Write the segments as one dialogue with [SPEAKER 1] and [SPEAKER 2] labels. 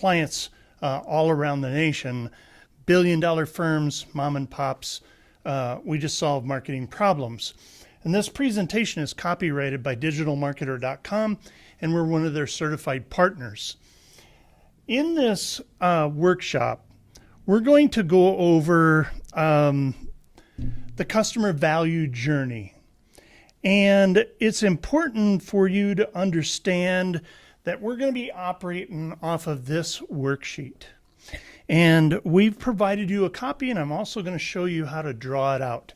[SPEAKER 1] clients all around the nation, billion-dollar firms, mom and pops. We just solve marketing problems. And this presentation is copyrighted by digitalmarketer.com, and we're one of their certified partners. In this workshop, we're going to go over the customer value journey. And it's important for you to understand that we're going to be operating off of this worksheet. And we've provided you a copy, and I'm also going to show you how to draw it out.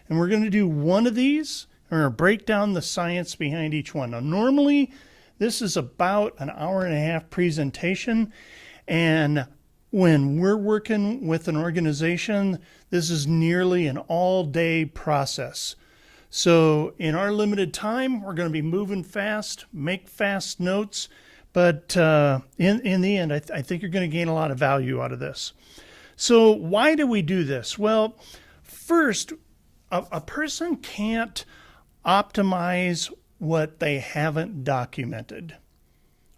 [SPEAKER 1] And we're going to do one of these, and we're going to break down the science behind each one. Now, normally, this is about an hour-and-a-half presentation, and when we're working with an organization, this is nearly an all-day process. So in our limited time, we're going to be moving fast, make fast notes, but in the end, I think you're going to gain a lot of value out of this. So why do we do this? Well, first, a person can't optimize what they haven't documented.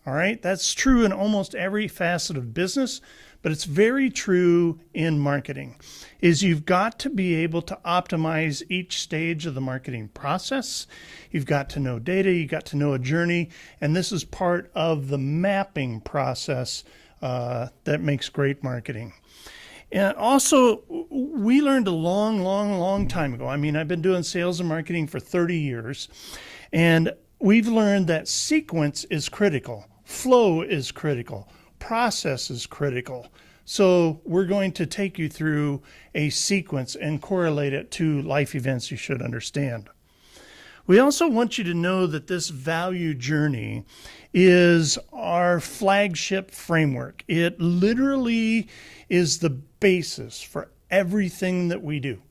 [SPEAKER 1] All right, that's true in almost every facet of business, but it's very true in marketing, is you've got to be able to optimize each stage of the marketing process. You've got to know data, you've got to know a journey, and this is part of the mapping process that makes great marketing. And also, we learned a long time ago. I mean, I've been doing sales and marketing for 30 years, and we've learned that sequence is critical, flow is critical, process is critical. So we're going to take you through a sequence and correlate it to life events you should understand. We also want you to know that this value journey is our flagship framework. It literally is the basis for everything that we do.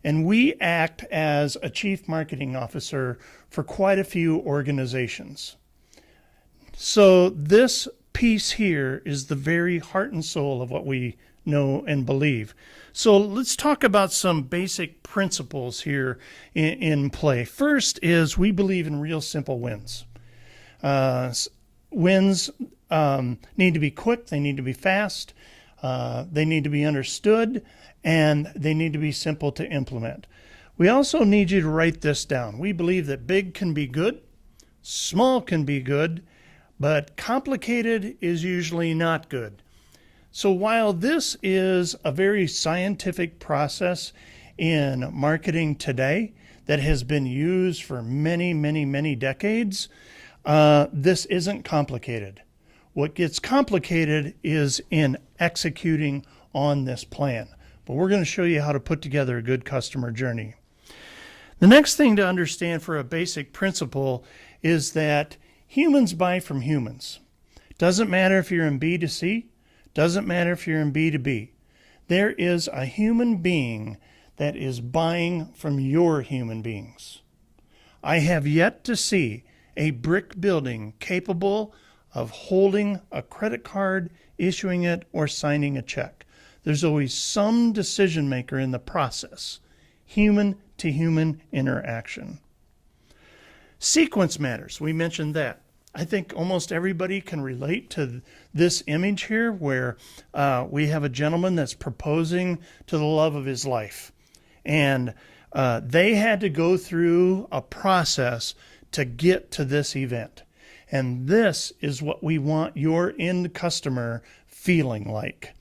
[SPEAKER 1] And we act as a chief marketing officer for quite a few organizations. So this piece here is the very heart and soul of what we know and believe. So let's talk about some basic principles here in play. First is we believe in real simple wins. Wins need to be quick, they need to be fast, they need to be understood, and they need to be simple to implement. We also need you to write this down. We believe that big can be good, small can be good, but complicated is usually not good. So while this is a very scientific process in marketing today that has been used for many decades, this isn't complicated. What gets complicated is in executing on this plan. But we're going to show you how to put together a good customer journey. The next thing to understand for a basic principle is that humans buy from humans. Doesn't matter if you're in B to C, doesn't matter if you're in B to B. There is a human being that is buying from your human beings. I have yet to see a brick building capable of holding a credit card, issuing it, or signing a check. There's always some decision maker in the process. Human to human interaction. Sequence matters. We mentioned that. I think almost everybody can relate to this image here where we have a gentleman that's proposing to the love of his life. And they had to go through a process to get to this event. And this is what we want your end customer feeling like.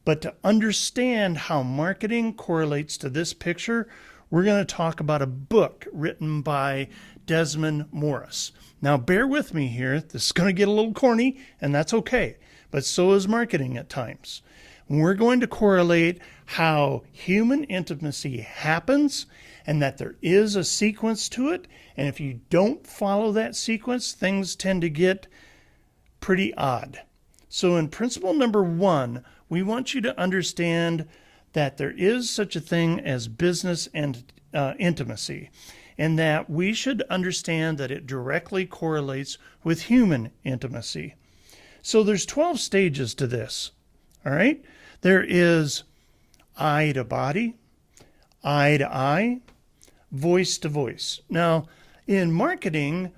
[SPEAKER 1] But to understand how marketing correlates to this picture, we're going to talk about a book written by Desmond Morris. Now, bear with me here. This is going to get a little corny, and that's okay. But so is marketing at times. We're going to correlate how human intimacy happens and that there is a sequence to it. And if you don't follow that sequence, things tend to get pretty odd. So in principle number 1, we want you to understand that there is such a thing as business and intimacy, and that we should understand that it directly correlates with human intimacy. So there's 12 stages to this, all right? There is eye to body, eye to eye, voice to voice. Now, in marketing,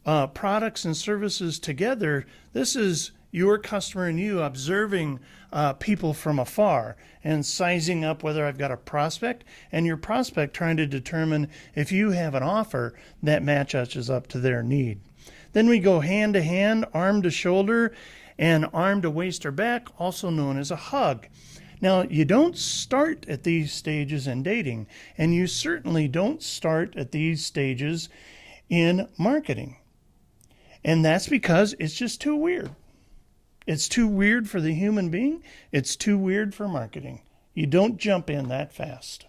[SPEAKER 1] products and services together, this is your customer and you observing people from afar and sizing up whether I've got a prospect, and your prospect trying to determine if you have an offer that matches up to their need. Then we go hand to hand, arm to shoulder, and arm to waist or back, also known as a hug. Now, you don't start at these stages in dating, and you certainly don't start at these stages in marketing. And that's because it's just too weird. It's too weird for the human being. It's too weird for marketing. You don't jump in that fast.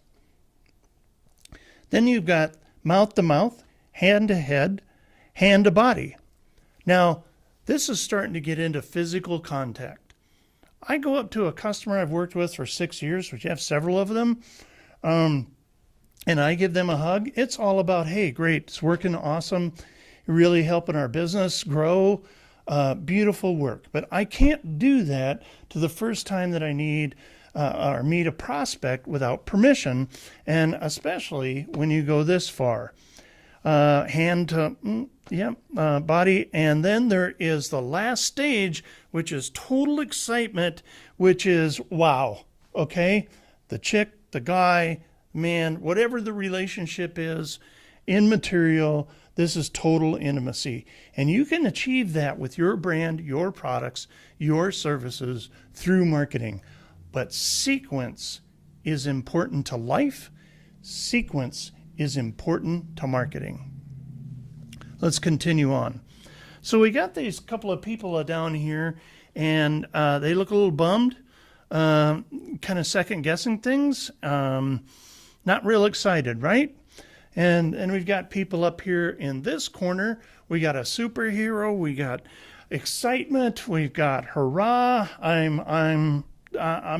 [SPEAKER 1] Then you've got mouth to mouth, hand to head, hand to body. Now, this is starting to get into physical contact. I go up to a customer I've worked with for 6 years, which you have several of them, and I give them a hug. It's all about, hey, great, it's working awesome, really helping our business grow, beautiful work. But I can't do that to the first time that I need or meet a prospect without permission, and especially when you go this far. Hand to body, and then there is the last stage, which is total excitement, which is wow. Okay, the chick, the guy, man, whatever the relationship is, immaterial. This is total intimacy, and you can achieve that with your brand, your products, your services through marketing. But sequence is important to life. Sequence is important to marketing. Let's continue on. So we got these couple of people down here, and they look a little bummed, kind of second guessing things, not real excited, right? And we've got people up here in this corner. We got a superhero. We got excitement. We've got hurrah. I'm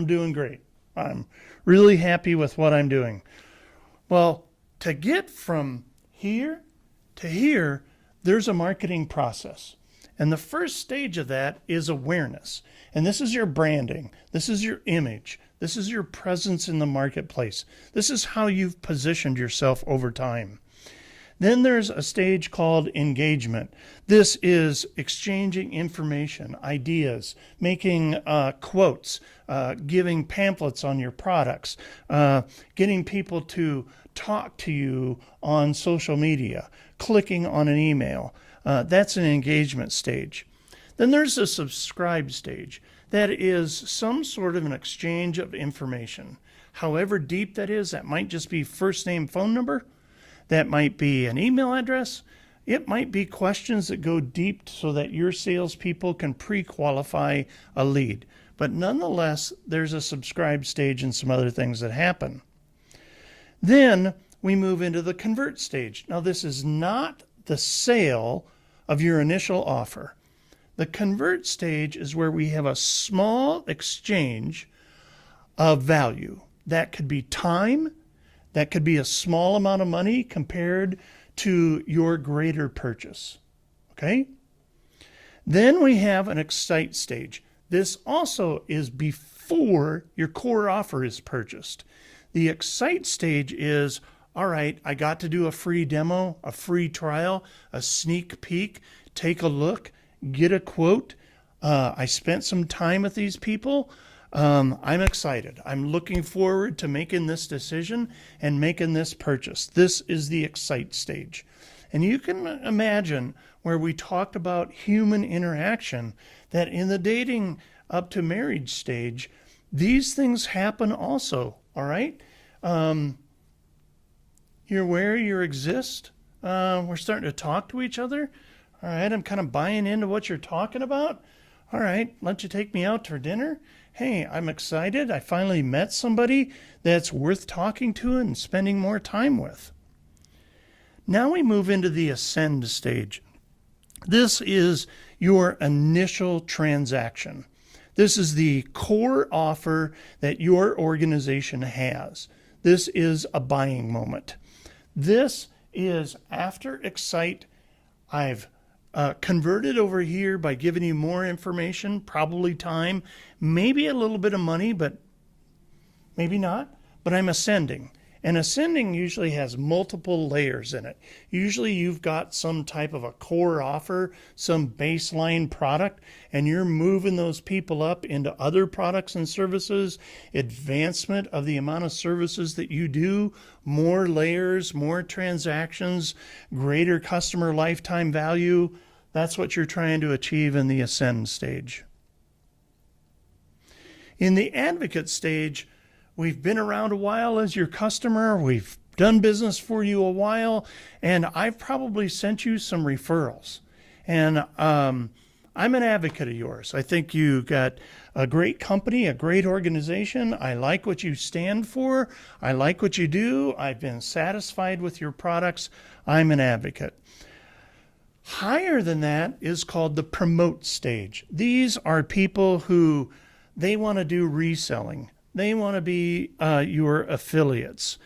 [SPEAKER 1] doing great. I'm really happy with what I'm doing. Well, to get from here to here, there's a marketing process. And the first stage of that is awareness. And this is your branding. This is your image. This is your presence in the marketplace. This is how you've positioned yourself over time. Then there's a stage called engagement. This is exchanging information, ideas, making quotes, giving pamphlets on your products, getting people to talk to you on social media, clicking on an email. That's an engagement stage. Then there's a subscribe stage. That is some sort of an exchange of information. However deep that is, that might just be first name, phone number. That might be an email address. It might be questions that go deep so that your salespeople can pre-qualify a lead. But nonetheless, there's a subscribe stage and some other things that happen. Then we move into the convert stage. Now, this is not the sale of your initial offer. The convert stage is where we have a small exchange of value. That could be time. That could be a small amount of money compared to your greater purchase. Okay? Then we have an excite stage. This also is before your core offer is purchased. The excite stage is, all right, I got to do a free demo, a free trial, a sneak peek, take a look, get a quote. I spent some time with these people. I'm excited. I'm looking forward to making this decision and making this purchase. This is the excite stage. And you can imagine where we talked about human interaction, that in the dating up to marriage stage, these things happen also, all right? You're aware you exist. We're starting to talk to each other. All right, I'm kind of buying into what you're talking about. All right, why don't you take me out for dinner? Hey, I'm excited. I finally met somebody that's worth talking to and spending more time with. Now we move into the ascend stage. This is your initial transaction. This is the core offer that your organization has. This is a buying moment. This is after excite. I've converted over here by giving you more information, probably time, maybe a little bit of money, but maybe not. But I'm ascending. And ascending usually has multiple layers in it. Usually you've got some type of a core offer, some baseline product, and you're moving those people up into other products and services, advancement of the amount of services that you do, more layers, more transactions, greater customer lifetime value. That's what you're trying to achieve in the ascend stage. In the advocate stage, we've been around a while as your customer. We've done business for you a while, and I've probably sent you some referrals. And I'm an advocate of yours. I think you got a great company, a great organization. I like what you stand for. I like what you do. I've been satisfied with your products. I'm an advocate. Higher than that is called the promote stage. These are people who they want to do reselling. They want to be your affiliates.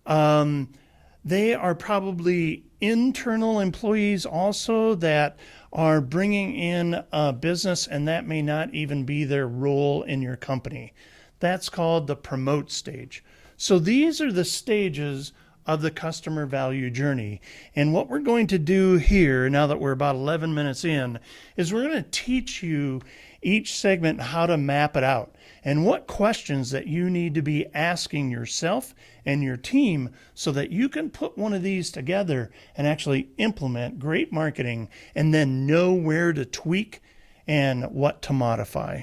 [SPEAKER 1] They are probably internal employees also that are bringing in business, and that may not even be their role in your company. That's called the promote stage. So these are the stages of the customer value journey. And what we're going to do here, now that we're about 11 minutes in, is we're going to teach you each segment how to map it out and what questions that you need to be asking yourself and your team so that you can put one of these together and actually implement great marketing and then know where to tweak and what to modify.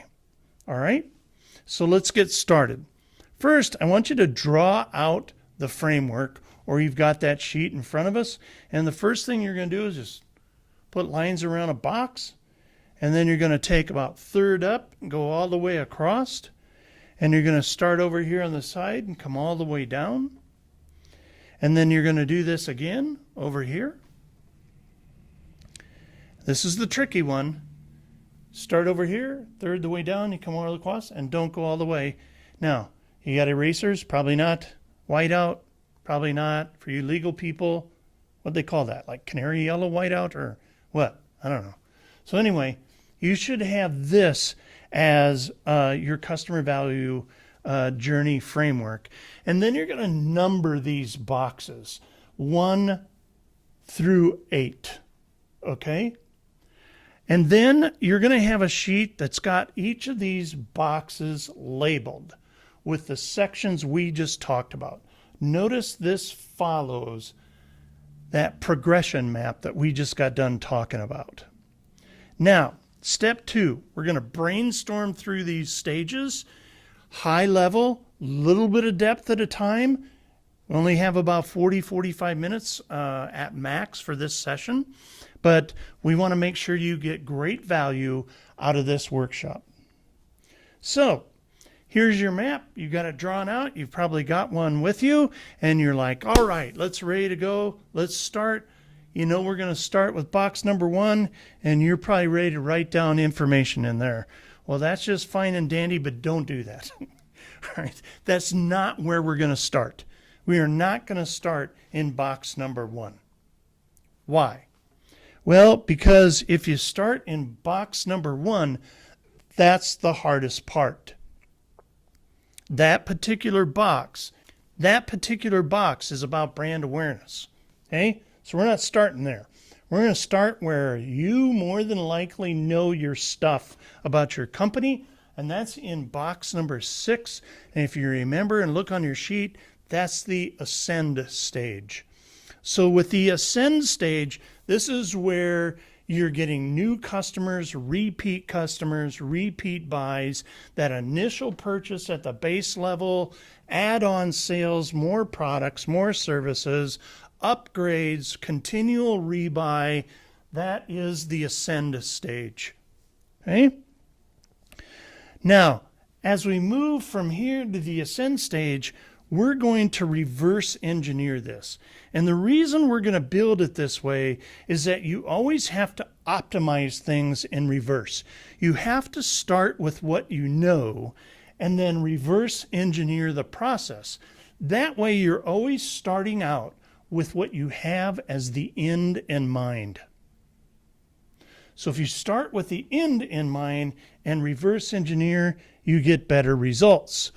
[SPEAKER 1] All right? So let's get started. First, I want you to draw out the framework, or you've got that sheet in front of us. And the first thing you're going to do is just put lines around a box. And then you're going to take about third up and go all the way across. And you're going to start over here on the side and come all the way down. And then you're going to do this again over here. This is the tricky one. Start over here, third the way down, you come all the way across, and don't go all the way. Now, you got erasers? Probably not. Whiteout? Probably not. For you legal people, what'd they call that? Like canary yellow whiteout or what? I don't know. So anyway, you should have this as your customer value journey framework. And then you're going to number these boxes 1 through 8. Okay? And then you're going to have a sheet that's got each of these boxes labeled with the sections we just talked about. Notice this follows that progression map that we just got done talking about. Now, step 2, we're going to brainstorm through these stages, high level, little bit of depth at a time. We only have about 45 minutes at max for this session, but we want to make sure you get great value out of this workshop. So, here's your map. You got it drawn out. You've probably got one with you, and you're like, all right, let's ready to go. Let's start. You know, we're going to start with box number 1, and you're probably ready to write down information in there. Well, that's just fine and dandy, but don't do that. All right. That's not where we're going to start. We are not going to start in box number 1. Why? Well, because if you start in box number 1, that's the hardest part. That particular box is about brand awareness. Okay? So we're not starting there. We're going to start where you more than likely know your stuff about your company, and that's in box number 6. And if you remember and look on your sheet, that's the ascend stage. So with the ascend stage, this is where you're getting new customers, repeat buys, that initial purchase at the base level, add-on sales, more products, more services, upgrades, continual rebuy. That is the ascend stage. Okay? Now, as we move from here to the ascend stage, we're going to reverse engineer this. And the reason we're going to build it this way is that you always have to optimize things in reverse. You have to start with what you know and then reverse engineer the process. That way you're always starting out with what you have as the end in mind. So if you start with the end in mind and reverse engineer, you get better results.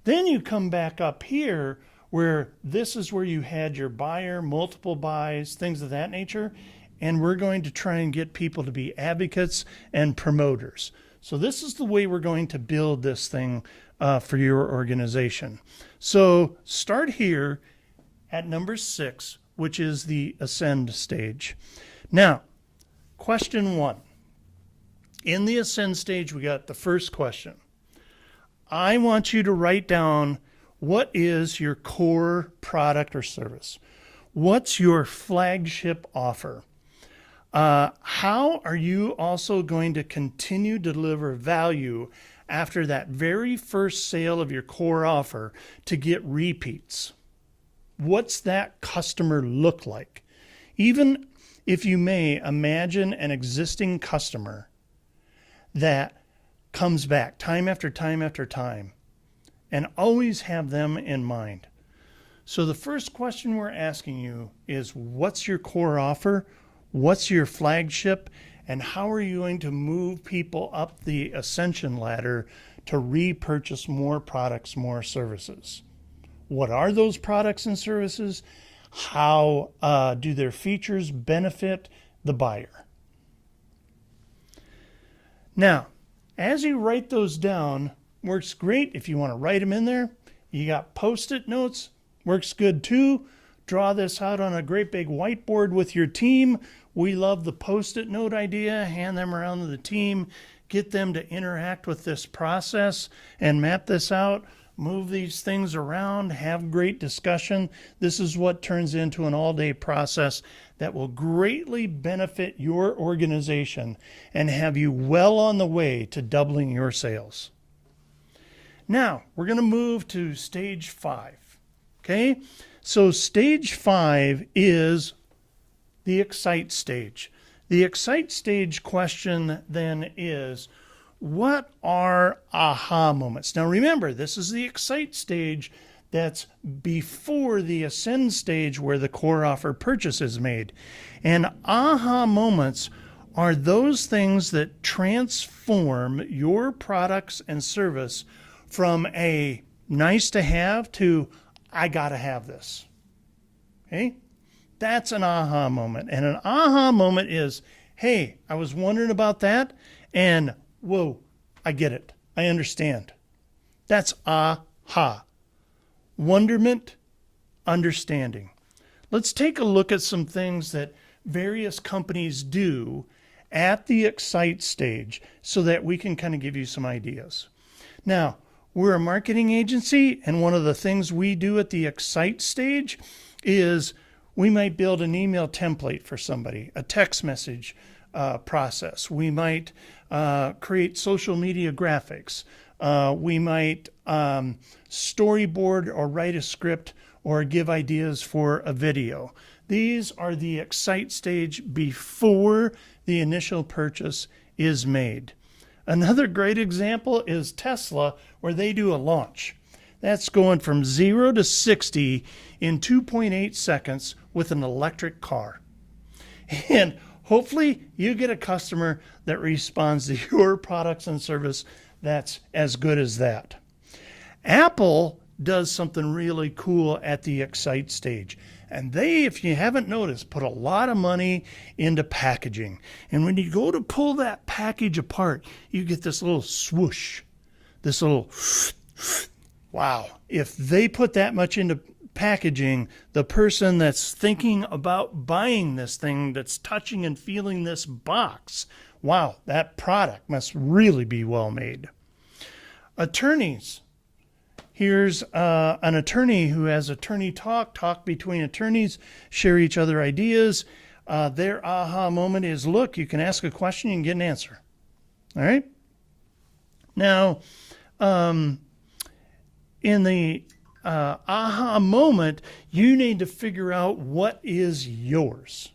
[SPEAKER 1] Then you come back up here where this is where you had your buyer, multiple buys, things of that nature. And we're going to try and get people to be advocates and promoters. So this is the way we're going to build this thing for your organization. So start here at number 6, which is the ascend stage. Now, question 1. In the ascend stage, we got the first question. I want you to write down, what is your core product or service? What's your flagship offer? How are you also going to continue to deliver value after that very first sale of your core offer to get repeats? What's that customer look like? Even if you may imagine an existing customer that comes back time after time after time, and always have them in mind. So the first question we're asking you is, what's your core offer? What's your flagship? And how are you going to move people up the ascension ladder to repurchase more products, more services? What are those products and services? How do their features benefit the buyer? Now, as you write those down, works great if you want to write them in there. You got Post-it notes, works good too. Draw this out on a great big whiteboard with your team. We love the Post-it note idea. Hand them around to the team. Get them to interact with this process and map this out. Move these things around. Have great discussion. This is what turns into an all-day process that will greatly benefit your organization and have you well on the way to doubling your sales. Now, we're going to move to stage 5. Okay? So stage 5 is the excite stage. The excite stage question then is, what are aha moments? Now remember, this is the excite stage that's before the ascend stage where the core offer purchase is made. And aha moments are those things that transform your products and service from a nice to have to I gotta have this. Okay? That's an aha moment. And an aha moment is, hey, I was wondering about that, and whoa, I get it. I understand. That's aha. Wonderment, understanding. Let's take a look at some things that various companies do at the excite stage so that we can kind of give you some ideas. Now, we're a marketing agency, and one of the things we do at the excite stage is we might build an email template for somebody, a text message process. We might create social media graphics. We might storyboard or write a script or give ideas for a video. These are the excite stage before the initial purchase is made. Another great example is Tesla, where they do a launch. That's going from 0 to 60 in 2.8 seconds with an electric car. And hopefully you get a customer that responds to your products and service that's as good as that. Apple does something really cool at the excite stage. And they, if you haven't noticed, put a lot of money into packaging. And when you go to pull that package apart, you get this little swoosh, this little wow. If they put that much into packaging, the person that's thinking about buying this thing, that's touching and feeling this box, wow, that product must really be well made. Attorneys. Here's an attorney who has attorney talk between attorneys, share each other ideas. Their aha moment is, look, you can ask a question, you can get an answer. All right? Now, in the aha moment, you need to figure out what is yours.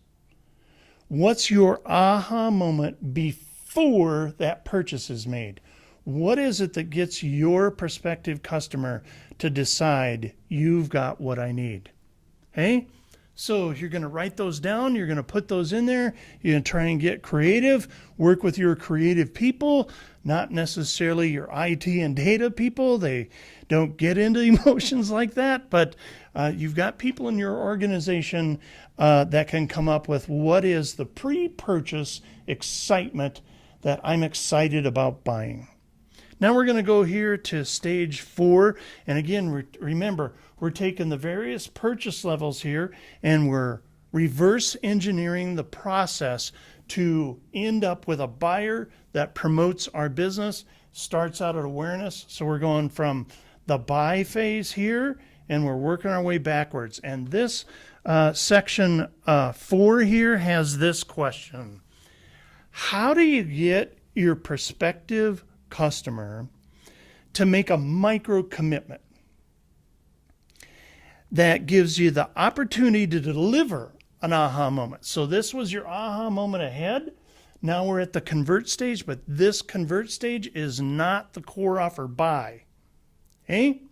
[SPEAKER 1] What's your aha moment before that purchase is made? What is it that gets your prospective customer to decide you've got what I need? Okay? So you're going to write those down. You're going to put those in there. You're going to try and get creative, work with your creative people, not necessarily your IT and data people. They don't get into emotions like that, but you've got people in your organization that can come up with what is the pre-purchase excitement that I'm excited about buying. Now we're going to go here to stage 4. And again, remember, we're taking the various purchase levels here and we're reverse engineering the process to end up with a buyer that promotes our business, starts out at awareness. So we're going from the buy phase here and we're working our way backwards. And this section 4 here has this question. How do you get your prospective customer to make a micro commitment that gives you the opportunity to deliver an aha moment? So this was your aha moment ahead. Now we're at the convert stage, but this convert stage is not the core offer buy. Okay?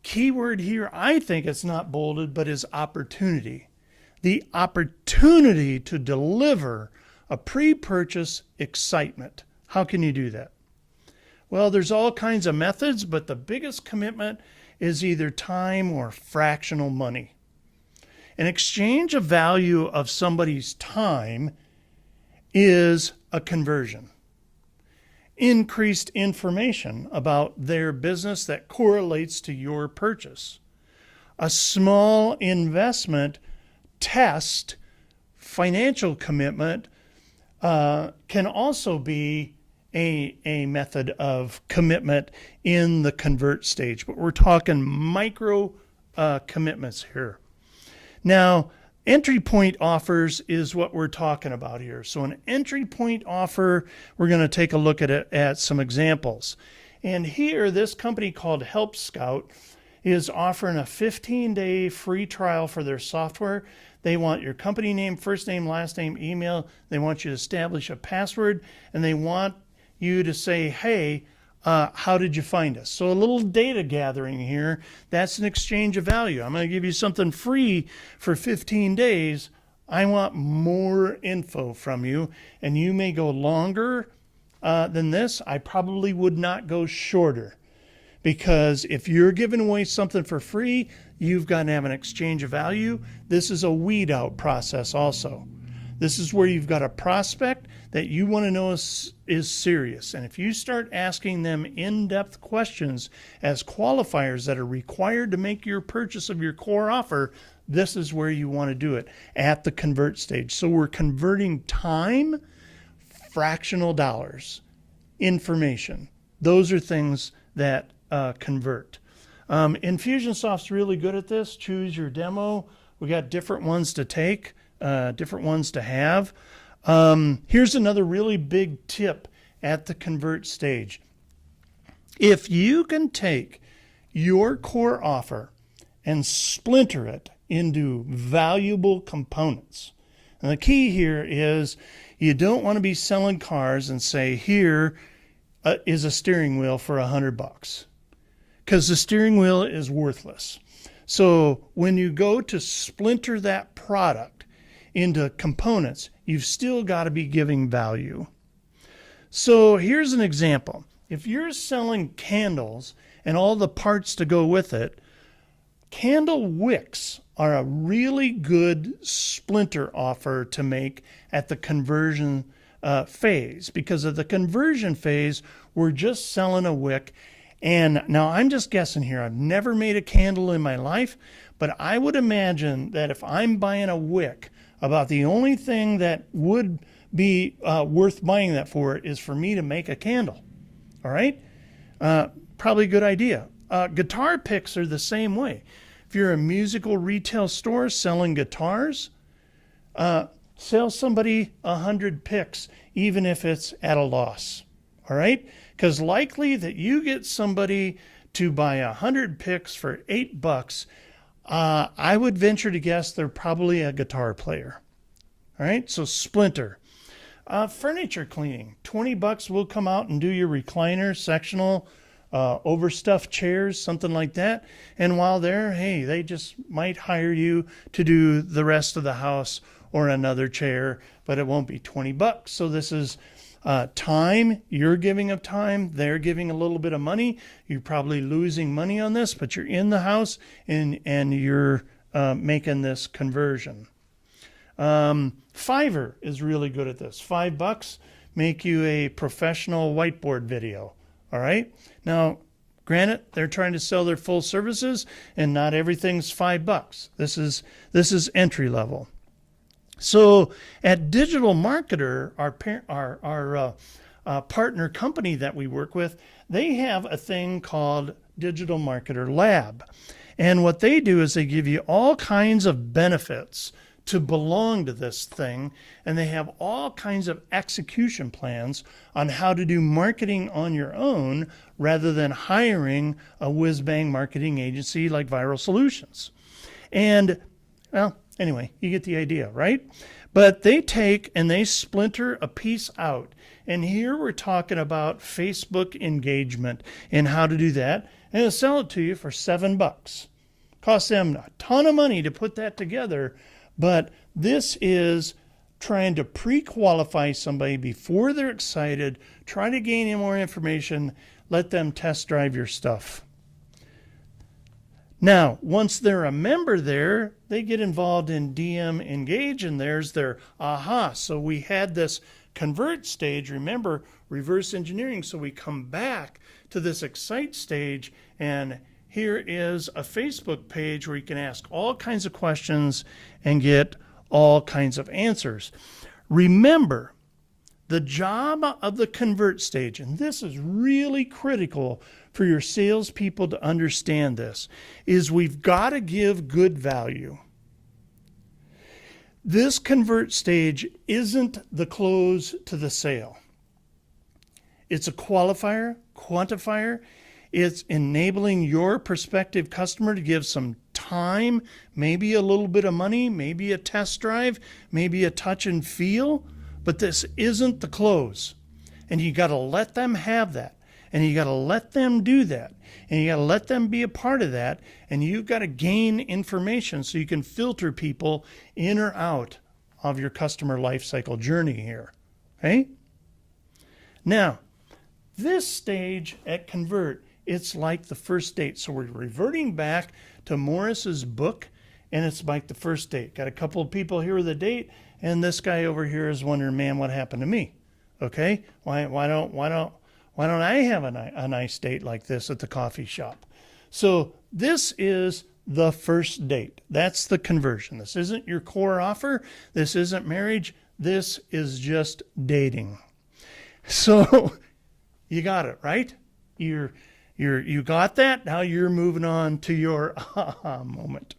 [SPEAKER 1] Keyword here, I think it's not bolded, but is opportunity. The opportunity to deliver a pre-purchase excitement. How can you do that? Well, there's all kinds of methods, but the biggest commitment is either time or fractional money. An exchange of value of somebody's time is a conversion. Increased information about their business that correlates to your purchase. A small investment test, financial commitment, can also be a method of commitment in the convert stage, but we're talking micro commitments here. Now, entry point offers is what we're talking about here. So an entry point offer, we're going to take a look at some examples. And here, this company called Help Scout is offering a 15-day free trial for their software. They want your company name, first name, last name, email. They want you to establish a password, and they want you to say, hey, how did you find us? So a little data gathering here. That's an exchange of value. I'm going to give you something free for 15 days. I want more info from you, and you may go longer than this. I probably would not go shorter, because if you're giving away something for free, you've got to have an exchange of value. This is a weed out process also. This is where you've got a prospect that you want to know is serious. And if you start asking them in-depth questions as qualifiers that are required to make your purchase of your core offer, this is where you want to do it, at the convert stage. So we're converting time, fractional dollars, information. Those are things that convert. Infusionsoft's really good at this. Choose your demo. We got different ones to take, different ones to have. Here's another really big tip at the convert stage. If you can take your core offer and splinter it into valuable components. And the key here is you don't want to be selling cars and say, here is a steering wheel for $100, because the steering wheel is worthless. So when you go to splinter that product into components, you've still got to be giving value. So here's an example. If you're selling candles and all the parts to go with it, candle wicks are a really good splinter offer to make at the conversion phase, because of the conversion phase, we're just selling a wick. And now I'm just guessing here. I've never made a candle in my life, but I would imagine that if I'm buying a wick, about the only thing that would be worth buying that for is for me to make a candle. All right? Probably a good idea. Guitar picks are the same way. If you're a musical retail store selling guitars, sell somebody 100 picks, even if it's at a loss. All right? Because likely that you get somebody to buy 100 picks for $8, I would venture to guess they're probably a guitar player. All right, so splinter. Furniture cleaning, $20 will come out and do your recliner, sectional overstuffed chairs, something like that. And while there, hey, they just might hire you to do the rest of the house or another chair, but it won't be $20. So this is time. You're giving of time. They're giving a little bit of money. You're probably losing money on this, but you're in the house and you're making this conversion. Fiverr is really good at this. $5 make you a professional whiteboard video. All right. Now, granted, they're trying to sell their full services, and not everything's $5. This is entry level. So at Digital Marketer, our partner company that we work with, they have a thing called Digital Marketer Lab. And what they do is they give you all kinds of benefits to belong to this thing, and they have all kinds of execution plans on how to do marketing on your own rather than hiring a whiz-bang marketing agency like Viral Solutions. And, well, anyway, you get the idea, right? But they take and they splinter a piece out. And here we're talking about Facebook engagement and how to do that. And they'll sell it to you for $7. Costs them a ton of money to put that together. But this is trying to pre-qualify somebody before they're excited, try to gain in more information, let them test drive your stuff. Now, once they're a member there, they get involved in DM Engage, and there's their aha. So we had this convert stage, remember, reverse engineering. So we come back to this excite stage, and here is a Facebook page where you can ask all kinds of questions and get all kinds of answers. Remember, the job of the convert stage, and this is really critical for your salespeople to understand this, is we've got to give good value. This convert stage isn't the close to the sale. It's a qualifier, quantifier. It's enabling your prospective customer to give some time, maybe a little bit of money, maybe a test drive, maybe a touch and feel, but this isn't the close. And you got to let them have that. And you got to let them do that. And you got to let them be a part of that. And you've got to gain information so you can filter people in or out of your customer lifecycle journey here. Okay? Now, this stage at Convert, it's like the first date. So we're reverting back to Morris's book, and it's like the first date. Got a couple of people here with a date, and this guy over here is wondering, man, what happened to me? Okay? Why don't I have a nice date like this at the coffee shop? So this is the first date. That's the conversion. This isn't your core offer. This isn't marriage. This is just dating. So you got it, right? You got that. Now you're moving on to your aha moment.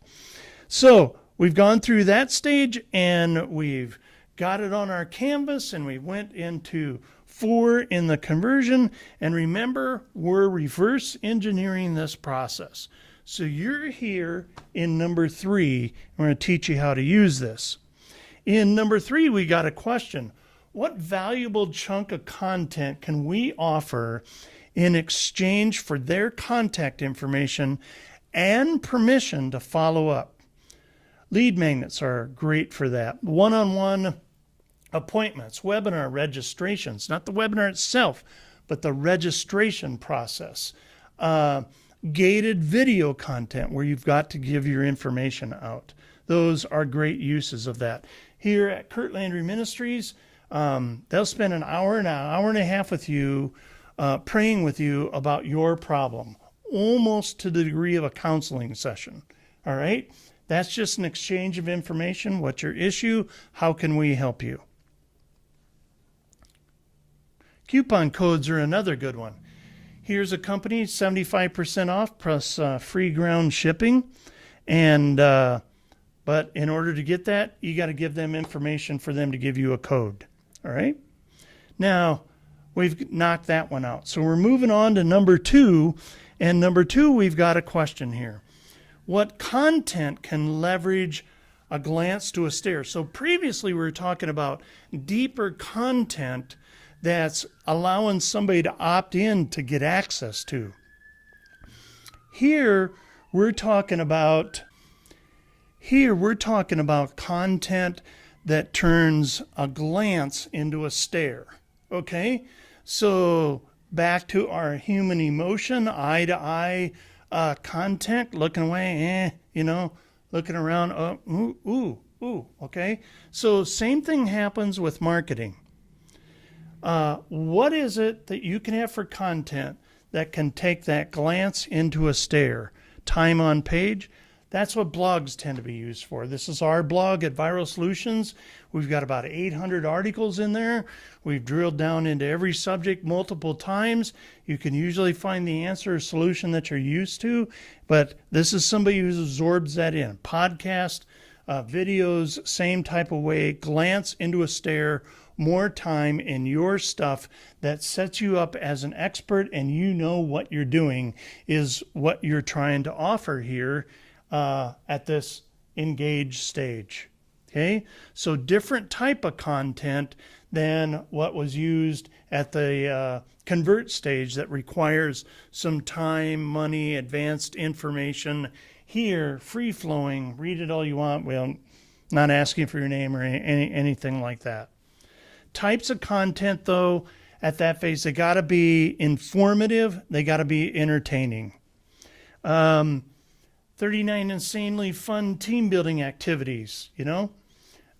[SPEAKER 1] So we've gone through that stage, and we've got it on our canvas, and we went into 4 in the conversion. And remember, we're reverse engineering this process. So you're here in number 3. We're going to teach you how to use this. In number 3, we got a question. What valuable chunk of content can we offer in exchange for their contact information and permission to follow up? Lead magnets are great for that. One-on-one appointments, webinar registrations, not the webinar itself, but the registration process. Gated video content where you've got to give your information out. Those are great uses of that. Here at Kurt Landry Ministries, they'll spend an hour and a half with you, praying with you about your problem, almost to the degree of a counseling session. All right? That's just an exchange of information. What's your issue? How can we help you? Coupon codes are another good one. Here's a company, 75% off plus free ground shipping. And but in order to get that, you got to give them information for them to give you a code. All right? Now, we've knocked that one out. So we're moving on to number 2. And number 2, we've got a question here. What content can leverage a glance to a stare? So previously we were talking about deeper content that's allowing somebody to opt in to get access to. Here we're talking about content that turns a glance into a stare. Okay? So back to our human emotion, eye to eye content, looking away, looking around, ooh, okay? So same thing happens with marketing. What is it that you can have for content that can take that glance into a stare? Time on page. That's what blogs tend to be used for. This is our blog at Viral Solutions. We've got about 800 articles in there. We've drilled down into every subject multiple times. You can usually find the answer or solution that you're used to, but this is somebody who absorbs that in. Podcast, videos, same type of way. Glance into a stare, more time in your stuff that sets you up as an expert, and you know what you're doing is what you're trying to offer here at this engage stage. Okay, so different type of content than what was used at the convert stage that requires some time, money, advanced information. Here, free flowing, read it all you want. Well, not asking for your name or anything like that. Types of content, though, at that phase, they got to be informative. They got to be entertaining. 39 insanely fun team building activities,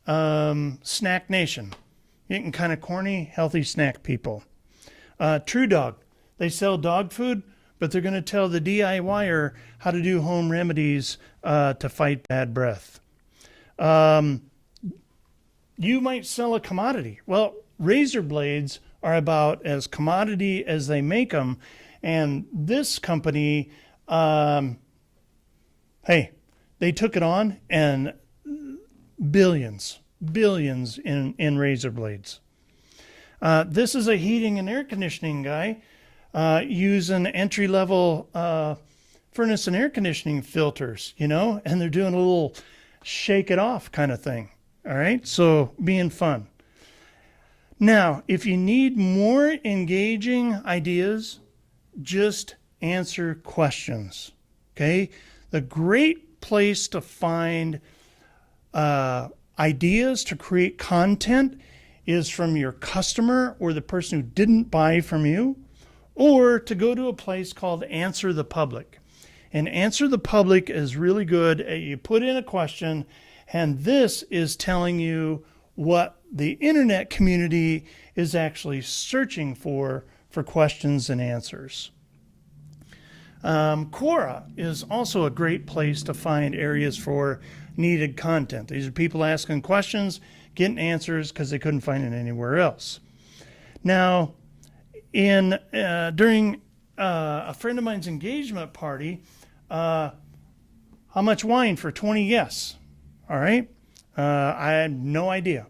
[SPEAKER 1] Snack Nation, getting kind of corny, healthy snack people. True Dog, they sell dog food, but they're going to tell the DIYer how to do home remedies to fight bad breath. You might sell a commodity. Well, razor blades are about as commodity as they make them. And this company, they took it on, and billions in razor blades. This is a heating and air conditioning guy using entry-level furnace and air conditioning filters, and they're doing a little shake it off kind of thing. All right, so being fun. Now, if you need more engaging ideas, just answer questions. Okay, the great place to find ideas to create content is from your customer or the person who didn't buy from you, or to go to a place called Answer the Public. And Answer the Public is really good. You put in a question, and this is telling you what the internet community is actually searching for questions and answers. Quora is also a great place to find areas for needed content. These are people asking questions, getting answers because they couldn't find it anywhere else. Now, during a friend of mine's engagement party, how much wine for 20 guests? All right. I had no idea.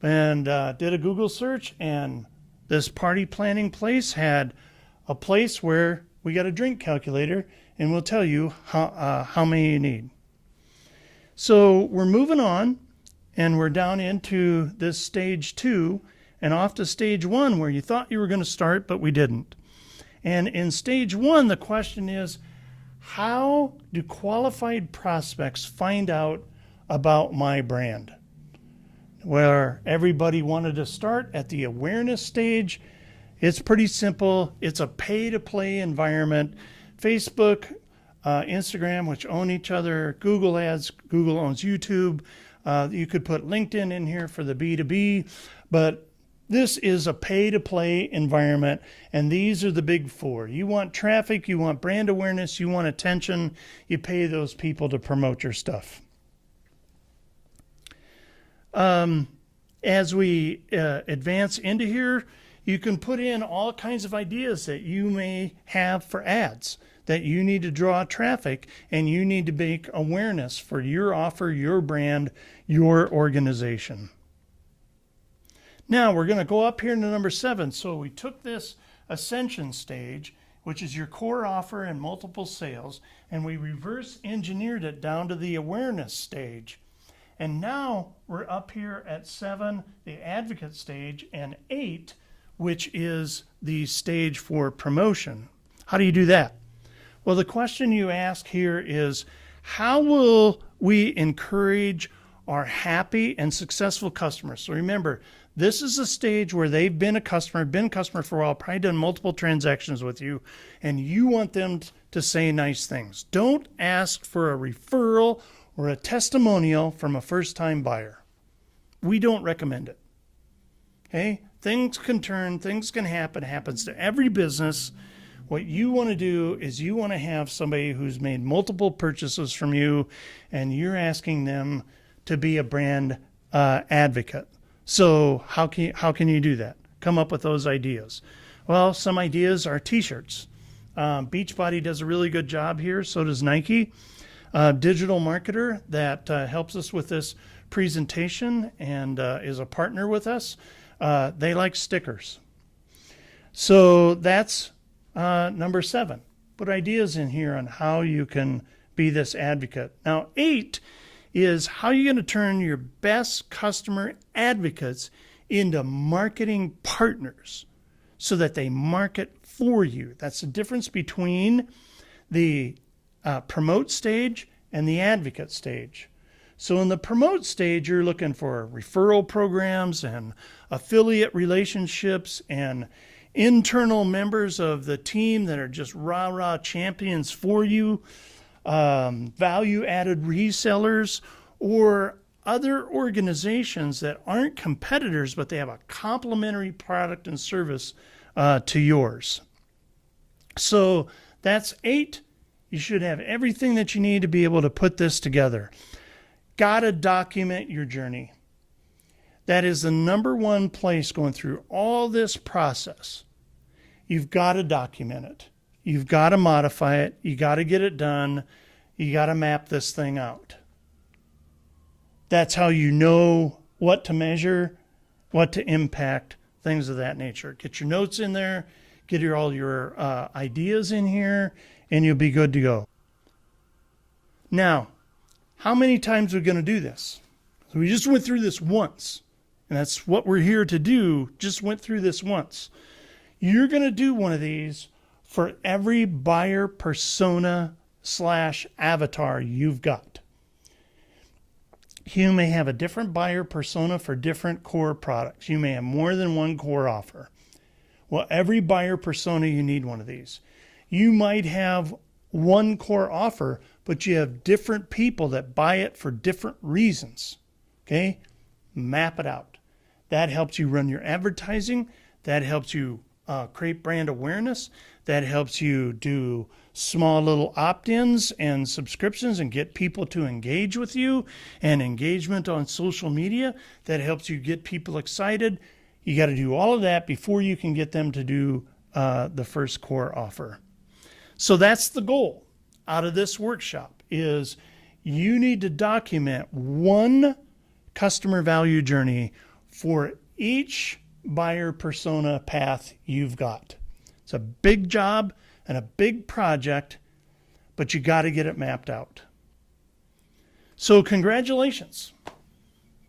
[SPEAKER 1] And did a Google search, and this party planning place had a place where we got a drink calculator, and we'll tell you how many you need. So we're moving on, and we're down into this stage 2 and off to stage 1 where you thought you were going to start, but we didn't. And in stage 1, the question is, how do qualified prospects find out about my brand? Where everybody wanted to start at the awareness stage, it's pretty simple. It's a pay-to-play environment. Facebook, Instagram, which own each other, Google Ads, Google owns YouTube. You could put LinkedIn in here for the B2B, but this is a pay-to-play environment, and these are the big 4. You want traffic, you want brand awareness, you want attention, you pay those people to promote your stuff. As we advance into here, you can put in all kinds of ideas that you may have for ads, that you need to draw traffic, and you need to make awareness for your offer, your brand, your organization. Now we're going to go up here to number 7. So we took this ascension stage, which is your core offer and multiple sales, and we reverse engineered it down to the awareness stage. And now we're up here at 7, the advocate stage, and 8, which is the stage for promotion. How do you do that? Well, the question you ask here is, how will we encourage our happy and successful customers? So remember, this is a stage where they've been a customer for a while, probably done multiple transactions with you, and you want them to say nice things. Don't ask for a referral or a testimonial from a first-time buyer. We don't recommend it. Okay? Things can turn, things can happen, it happens to every business. What you want to do is you want to have somebody who's made multiple purchases from you, and you're asking them to be a brand advocate. So how can you do that? Come up with those ideas. Well, some ideas are t-shirts. Beachbody does a really good job here. So does Nike. Digital marketer that helps us with this presentation and is a partner with us. They like stickers. So that's number 7. Put ideas in here on how you can be this advocate. Now, 8 is how you're going to turn your best customer advocates into marketing partners so that they market for you. That's the difference between the promote stage and the advocate stage. So in the promote stage, you're looking for referral programs and affiliate relationships and internal members of the team that are just rah-rah champions for you, value-added resellers, or other organizations that aren't competitors, but they have a complementary product and service to yours. So that's 8. You should have everything that you need to be able to put this together. Got to document your journey. That is the number one place going through all this process. You've got to document it. You've got to modify it. You got to get it done. You got to map this thing out. That's how you know what to measure, what to impact, things of that nature. Get your notes in there, get all your ideas in here, and you'll be good to go. Now, how many times are we going to do this? So we just went through this once, and that's what we're here to do, just went through this once. You're going to do one of these for every buyer persona / avatar you've got. You may have a different buyer persona for different core products. You may have more than one core offer. Well, every buyer persona, you need one of these. You might have one core offer, but you have different people that buy it for different reasons. Okay? Map it out. That helps you run your advertising. That helps you create brand awareness. That helps you do small little opt-ins and subscriptions and get people to engage with you, and engagement on social media. That helps you get people excited. You got to do all of that before you can get them to do the first core offer. So that's the goal out of this workshop, is you need to document one customer value journey for each buyer persona path you've got. It's a big job and a big project, but you got to get it mapped out. So congratulations.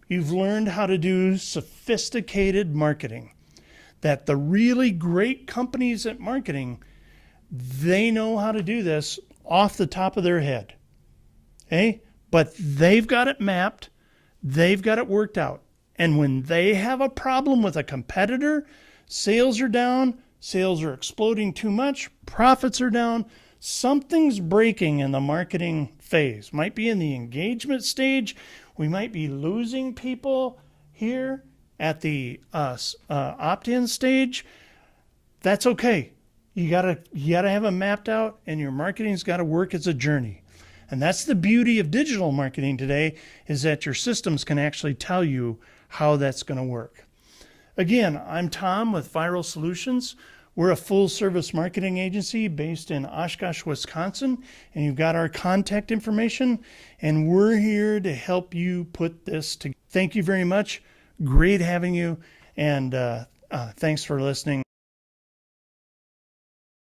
[SPEAKER 1] You've learned how to do sophisticated marketing. That the really great companies at marketing, they know how to do this off the top of their head. Okay? But they've got it mapped. They've got it worked out. And when they have a problem with a competitor, sales are down, sales are exploding too much, profits are down, something's breaking in the marketing phase. Might be in the engagement stage. We might be losing people here at the opt-in stage. That's okay. You gotta have it mapped out, and your marketing's got to work as a journey. And that's the beauty of digital marketing today, is that your systems can actually tell you how that's going to work. Again, I'm Tom with Viral Solutions. We're a full-service marketing agency based in Oshkosh, Wisconsin, and you've got our contact information, and we're here to help you put this together. Thank you very much. Great having you, and thanks for listening.